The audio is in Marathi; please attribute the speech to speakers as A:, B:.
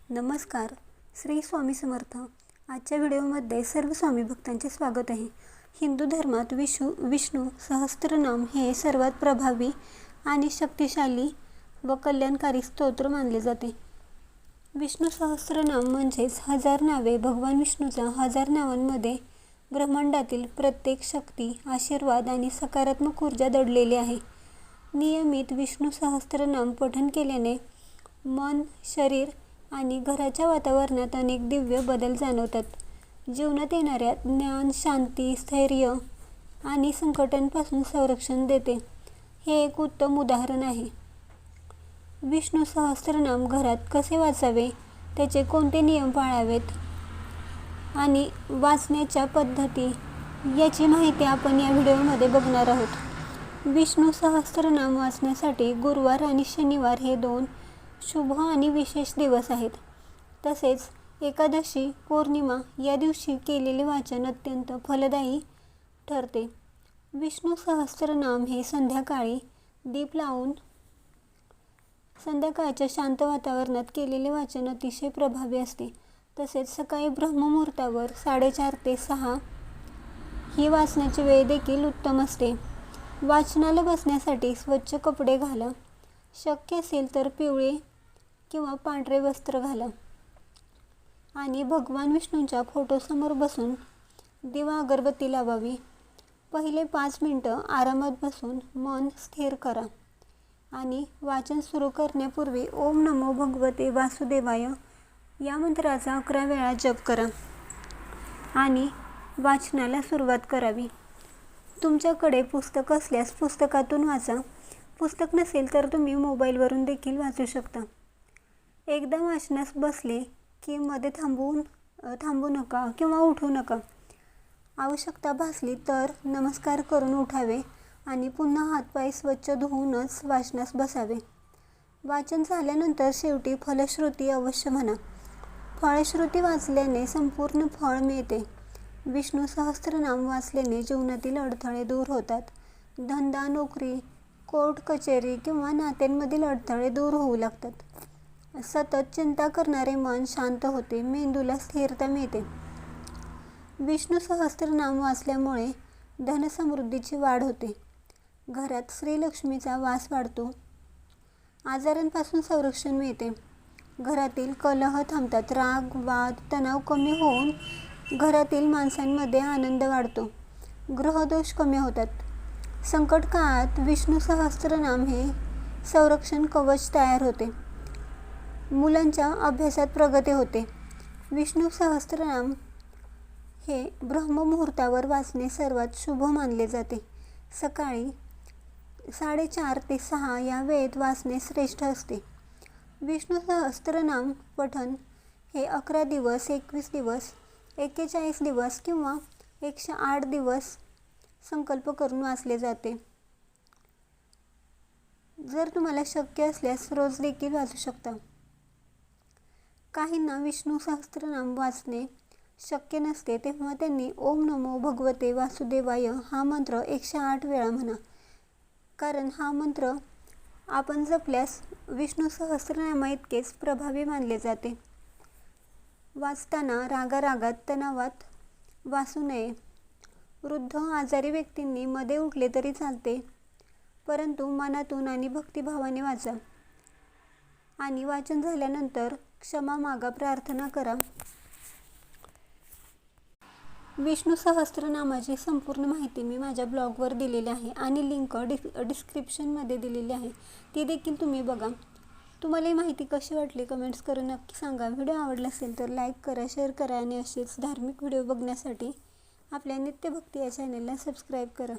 A: नमस्कार. श्री स्वामी समर्थ. आजच्या व्हिडिओमध्ये सर्व स्वामी भक्तांचे स्वागत आहे. हिंदू धर्मात विष्णू सहस्त्रनाम हे सर्वात प्रभावी आणि शक्तिशाली व कल्याणकारी स्तोत्र मानले जाते. विष्णू सहस्त्रनाम म्हणजेच 1000 नावे. भगवान विष्णूच्या 1000 नावांमध्ये ब्रह्मांडातील प्रत्येक शक्ती, आशीर्वाद आणि सकारात्मक ऊर्जा दडलेली आहे. नियमित विष्णू सहस्त्रनाम पठण केल्याने मन, शरीर आणि घराच्या वातावरणात अनेक दिव्य बदल जाणवतात. जीवनात येणाऱ्या ज्ञान, शांती, स्थैर्य आणि संकटांपासून संरक्षण देते. हे एक उत्तम उदाहरण आहे. विष्णू सहस्त्रनाम घरात कसे वाचावे, त्याचे कोणते नियम पाळावेत आणि वाचण्याच्या पद्धती याची माहिती आपण या व्हिडिओमध्ये बघणार आहोत. विष्णू सहस्त्रनाम वाचण्यासाठी गुरुवार आणि शनिवार हे 2 शुभ आणि विशेष दिवस आहेत. तसेच एकादशी, पौर्णिमा या दिवशी केलेले वाचन अत्यंत फलदायी ठरते. विष्णू सहस्त्रनाम हे संध्याकाळी दीप लावून संध्याकाळच्या शांत वातावरणात केलेले वाचन अतिशय प्रभावी असते. तसेच सकाळी ब्रह्ममुहूर्तावर 4:30 ते 6 ही वाचनाची वेळ देखील उत्तम असते. वाचनाला बसण्यासाठी स्वच्छ कपडे घाला. शक्य असेल तर पिवळे किंवा पांढरे वस्त्र घाला आणि भगवान विष्णूंच्या फोटोसमोर बसून दिवा अगरबत्ती लावावी. पहिले 5 मिनिटं आरामात बसून मन स्थिर करा आणि वाचन सुरू करण्यापूर्वी ओम नमो भगवते वासुदेवाय या मंत्राचा 11 वेळा जप करा आणि वाचनाला सुरुवात करावी. तुमच्याकडे पुस्तक असल्यास पुस्तकातून वाचा. पुस्तक नसेल तर तुम्ही मोबाईलवरून देखील वाचू शकता. एकदा वाचनास बसले की मध्ये थांबू नका किंवा उठू नका. आवश्यकता भासली तर नमस्कार करून उठावे आणि पुन्हा हातपाय स्वच्छ धुवूनच वाचनास बसावे. वाचन झाल्यानंतर शेवटी फलश्रुती अवश्य म्हणा. फलश्रुती वाचल्याने संपूर्ण फळ मिळते. विष्णू सहस्त्रनाम वाचल्याने जीवनातील अडथळे दूर होतात. धंदा, नोकरी, कोर्ट कचेरी किंवा नात्यांमधील अडथळे दूर होऊ लागतात. सतत चिंता करणारे मन शांत होते. मेंदूला स्थिरता मिळते. विष्णू सहस्त्रनाम वाचल्यामुळे धनसमृद्धीची वाढ होते. घरात श्रीलक्ष्मीचा वास वाढतो. आजारांपासून संरक्षण मिळते. घरातील कलह थांबतात. राग, वाद, तणाव कमी होऊन घरातील माणसांमध्ये आनंद वाढतो. ग्रहदोष कमी होतात. संकट काळात विष्णू सहस्त्रनाम हे संरक्षण कवच तयार होते. मुलांच्या अभ्यासात प्रगती होते. विष्णू सहस्त्रनाम हे ब्रह्ममुहूर्तावर वाचणे सर्वात शुभ मानले जाते. सकाळी 4:30 ते 6 या वेळेत वाचणे श्रेष्ठ असते. विष्णू सहस्त्रनाम पठण हे 11 दिवस, 21 दिवस, 41 दिवस किंवा 108 दिवस संकल्प करून वाचले जाते. जर तुम्हाला शक्य असल्यास रोज देखील वाचू शकता. काहींना विष्णू सहस्त्रनाम वाचणे शक्य नसते तेव्हा त्यांनी ओम नमो भगवते वासुदेवाय हा मंत्र 108 वेळा म्हणा. कारण हा मंत्र आपण जपल्यास विष्णू सहस्त्रनामा इतकेच प्रभावी मानले जाते. वाचताना रागारागात, तणावात वाचू नये. वृद्ध, आजारी व्यक्तींनी मध्ये उठले तरी चालते, परंतु मनातून आणि भक्तिभावाने वाचा आणि वाचन झाल्यानंतर क्षमा मागा, प्रार्थना करा. विष्णू सहस्त्रनामाची संपूर्ण माहिती मी माझ्या ब्लॉगवर दिलेली आहे आणि लिंक डिस्क्रिप्शनमध्ये दिलेली आहे. ती देखील तुम्ही बघा. तुम्हाला ही माहिती कशी वाटली कमेंट्स करून नक्की सांगा. व्हिडिओ आवडला असेल तर लाईक करा, शेअर करा आणि असेच धार्मिक व्हिडिओ बघण्यासाठी आपल्या नित्यभक्ती या चॅनलला सबस्क्राईब करा.